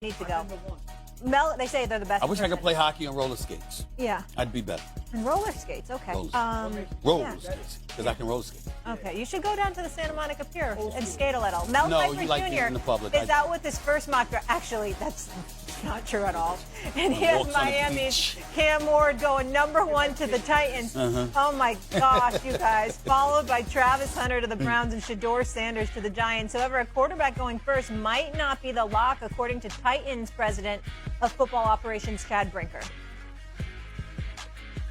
Need to go. Mel, they say they're the best. I wish I could play hockey on roller skates. Yeah. I'd be better. And roller skates, okay. Roller skates, because I can roller skate. Okay, you should go down to the Santa Monica Pier and skate a little. Mel No, Kiper you like being in the public. is out with his first mock draft. Actually, that's not true at all. And he has Miami's Cam Ward going #1 to the Titans. Oh my gosh, you guys. Followed by Travis Hunter to the Browns and Shedeur Sanders to the Giants. However, a quarterback going first might not be the lock, according to Titans president of football operations, Chad Brinker.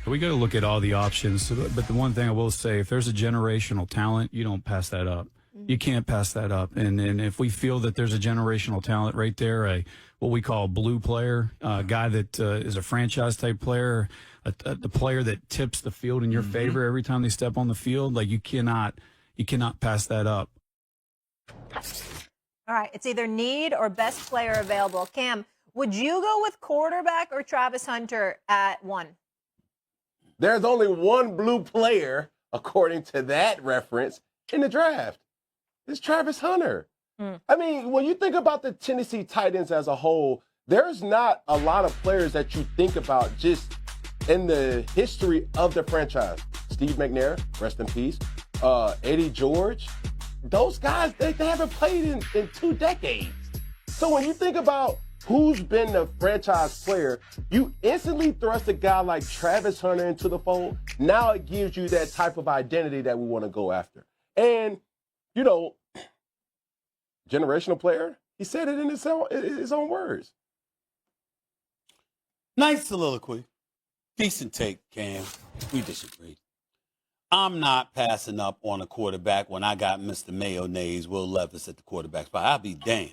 We got to look at all the options. But the one thing I will say, if there's a generational talent, you don't pass that up. You can't pass that up. And if we feel that there's a generational talent right there, what we call a blue player, a guy that is a franchise-type player, the player that tips the field in your favor every time they step on the field, like you cannot pass that up. All right, it's either need or best player available. Cam, would you go with quarterback or Travis Hunter at 1? There's only one blue player, according to that reference, in the draft. It's Travis Hunter. I mean, when you think about the Tennessee Titans as a whole, there's not a lot of players that you think about just in the history of the franchise. Steve McNair, rest in peace. Eddie George. Those guys, they haven't played in 2 decades. So when you think about who's been the franchise player, you instantly thrust a guy like Travis Hunter into the fold. Now it gives you that type of identity that we want to go after. And, you know, generational player, he said it in his own words. Nice soliloquy. Decent take, Cam. We disagreed. I'm not passing up on a quarterback when I got Mr. Mayonnaise, Will Levis at the quarterback spot. I'll be damned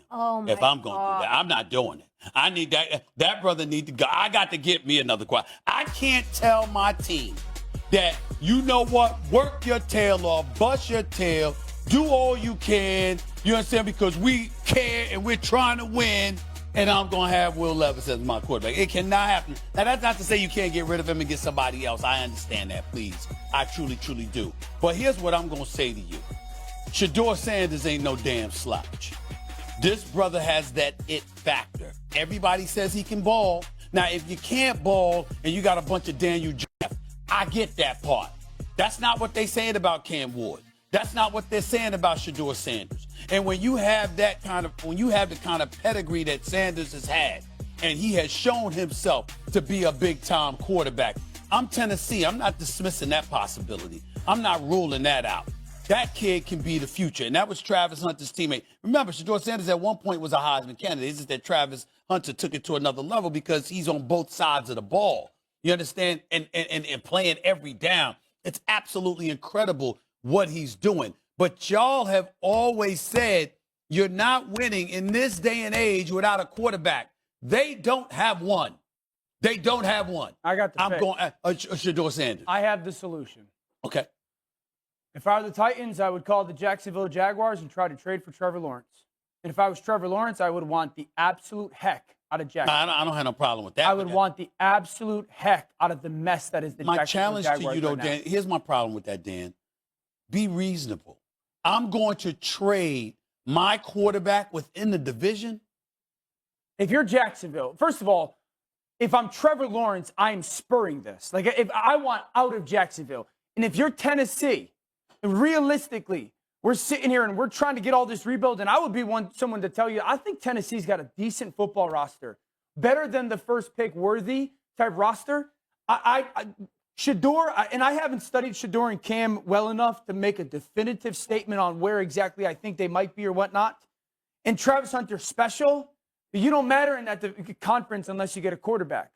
if I'm going to do that. I'm not doing it. I need that. That brother need to go. I got to get me another quarterback. I can't tell my team that, you know what, work your tail off, bust your tail, do all you can, you understand, because we care and we're trying to win, and I'm going to have Will Levis as my quarterback. It cannot happen. Now, that's not to say you can't get rid of him and get somebody else. I understand that, please. I truly, truly do. But here's what I'm going to say to you. Shedeur Sanders ain't no damn slouch. This brother has that it factor. Everybody says he can ball. Now, if you can't ball and you got a bunch of Daniel Jeff, I get that part. That's not what they saying about Cam Ward. That's not what they're saying about Shedeur Sanders. And when you have the kind of pedigree that Sanders has had, and he has shown himself to be a big-time quarterback, I'm Tennessee. I'm not dismissing that possibility. I'm not ruling that out. That kid can be the future. And that was Travis Hunter's teammate. Remember, Shedeur Sanders at one point was a Heisman candidate. It's just that Travis Hunter took it to another level because he's on both sides of the ball. You understand? And playing every down. It's absolutely incredible what he's doing. But y'all have always said you're not winning in this day and age without a quarterback. They don't have one. They don't have one. I got the I'm going Shedeur Sanders. I have the solution. Okay. If I were the Titans, I would call the Jacksonville Jaguars and try to trade for Trevor Lawrence. And if I was Trevor Lawrence, I would want the absolute heck out of Jacksonville. I don't have no problem with that. I would want the absolute heck out of the mess that is the My Jacksonville challenge Jaguars to you, though, right Dan, here's my problem with that, Dan. Be reasonable. I'm going to trade my quarterback within the division. If you're Jacksonville, first of all, if I'm Trevor Lawrence, I'm spurring this. Like, if I want out of Jacksonville. And if you're Tennessee, realistically, we're sitting here and we're trying to get all this rebuild, and I would be someone to tell you, I think Tennessee's got a decent football roster. Better than the first pick worthy type roster. Shedeur, and I haven't studied Shedeur and Cam well enough to make a definitive statement on where exactly I think they might be or whatnot. And Travis Hunter special, but you don't matter at the conference unless you get a quarterback.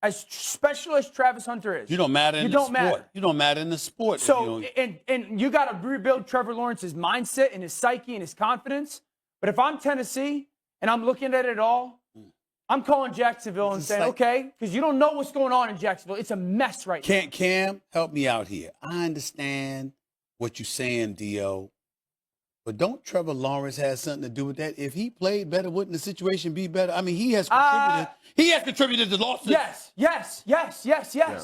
As special as Travis Hunter is, You don't matter in the sport. matter. You don't matter in the sport. So, and you got to rebuild Trevor Lawrence's mindset and his psyche and his confidence. But if I'm Tennessee and I'm looking at it all, I'm calling Jacksonville and saying, okay, because you don't know what's going on in Jacksonville. It's a mess right now. Cam, help me out here. I understand what you're saying, D.O., but don't Trevor Lawrence have something to do with that? If he played better, wouldn't the situation be better? I mean, he has contributed. He has contributed to losses. Yes. Yeah.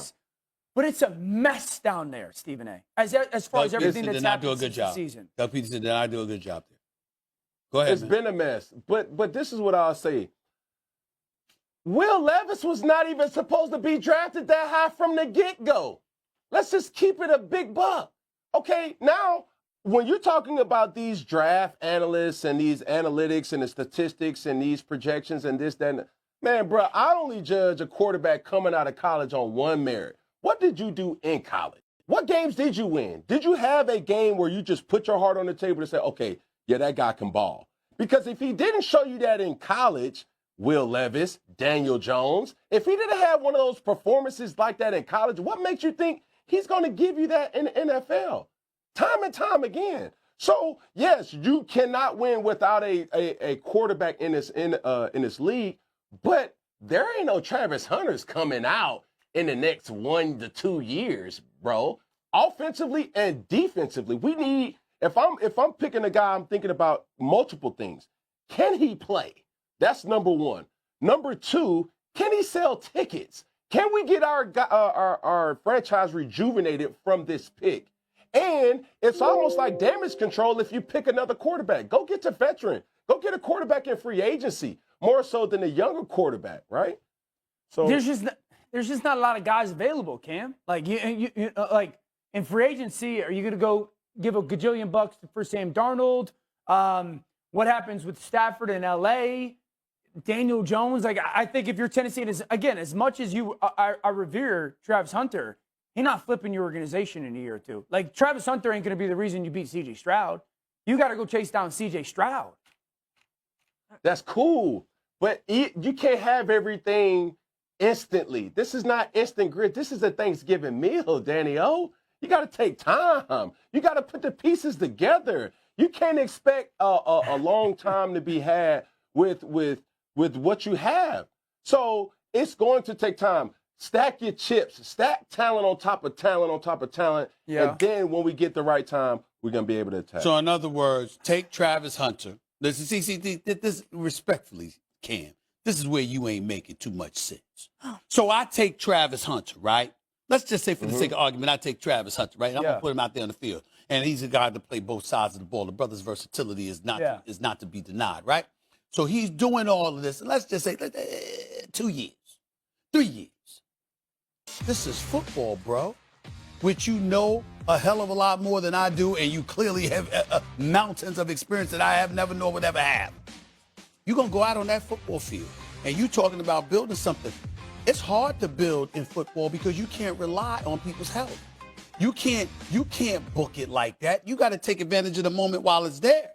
But it's a mess down there, Stephen A. As far as everything that's happened since the season. Doug Peterson did not do a good job there. Go ahead, It's been a mess. But this is what I'll say. Will Levis was not even supposed to be drafted that high from the get-go. Let's just keep it a big buck. Okay, now, when you're talking about these draft analysts and these analytics and the statistics and these projections and this, that, and man, bro, I only judge a quarterback coming out of college on one merit. What did you do in college? What games did you win? Did you have a game where you just put your heart on the table to say, okay, yeah, that guy can ball? Because if he didn't show you that in college, Will Levis, Daniel Jones, if he didn't have one of those performances like that in college, what makes you think he's going to give you that in the NFL? Time and time again. So, yes, you cannot win without a quarterback in this league, but there ain't no Travis Hunters coming out in the next 1 to 2 years, bro. Offensively and defensively, we need, if I'm picking a guy, I'm thinking about multiple things. Can he play? That's number one. Number two, can he sell tickets? Can we get our franchise rejuvenated from this pick? And it's almost like damage control if you pick another quarterback. Go get a veteran. Go get a quarterback in free agency, more so than a younger quarterback, right? So there's just not a lot of guys available, Cam. Like you like in free agency, are you going to go give a gajillion bucks for Sam Darnold? What happens with Stafford in LA? Daniel Jones? Like I think if you're Tennessee, and as much as I revere Travis Hunter, he's not flipping your organization in a year or two. Like Travis Hunter ain't going to be the reason you beat CJ Stroud. You got to go chase down CJ Stroud. That's cool, but you can't have everything instantly. This is not instant grit. This is a Thanksgiving meal, Danny O. You got to take time. You got to put the pieces together. You can't expect a long time to be had with what you have. So it's going to take time. Stack your chips. Stack talent on top of talent on top of talent. Yeah. And then when we get the right time, we're going to be able to attack. So in other words, take Travis Hunter. Listen, see, this respectfully, Cam, this is where you ain't making too much sense. So I take Travis Hunter, right? Let's just say for the sake of argument, I take Travis Hunter, right? I'm going to put him out there on the field. And he's a guy to play both sides of the ball. The brother's versatility is not to be denied, right? So he's doing all of this. Let's just say 2 years, 3 years. This is football, bro, which you know a hell of a lot more than I do, and you clearly have mountains of experience that I have never known would ever have. You're going to go out on that football field, and you talking about building something. It's hard to build in football because you can't rely on people's help. You can't book it like that. You got to take advantage of the moment while it's there.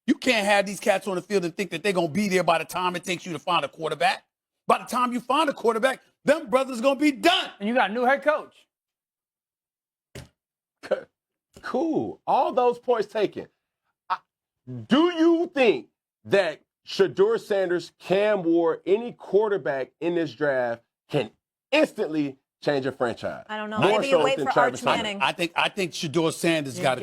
You can't have these cats on the field and think that they're going to be there by the time it takes you to find a quarterback. By the time you find a quarterback, them brothers going to be done. And you got a new head coach. Cool. All those points taken. Do you think that Shedeur Sanders, Cam Ward, any quarterback in this draft can instantly change a franchise? I don't know. Maybe you wait for Arch Manning. I think Shedeur Sanders got a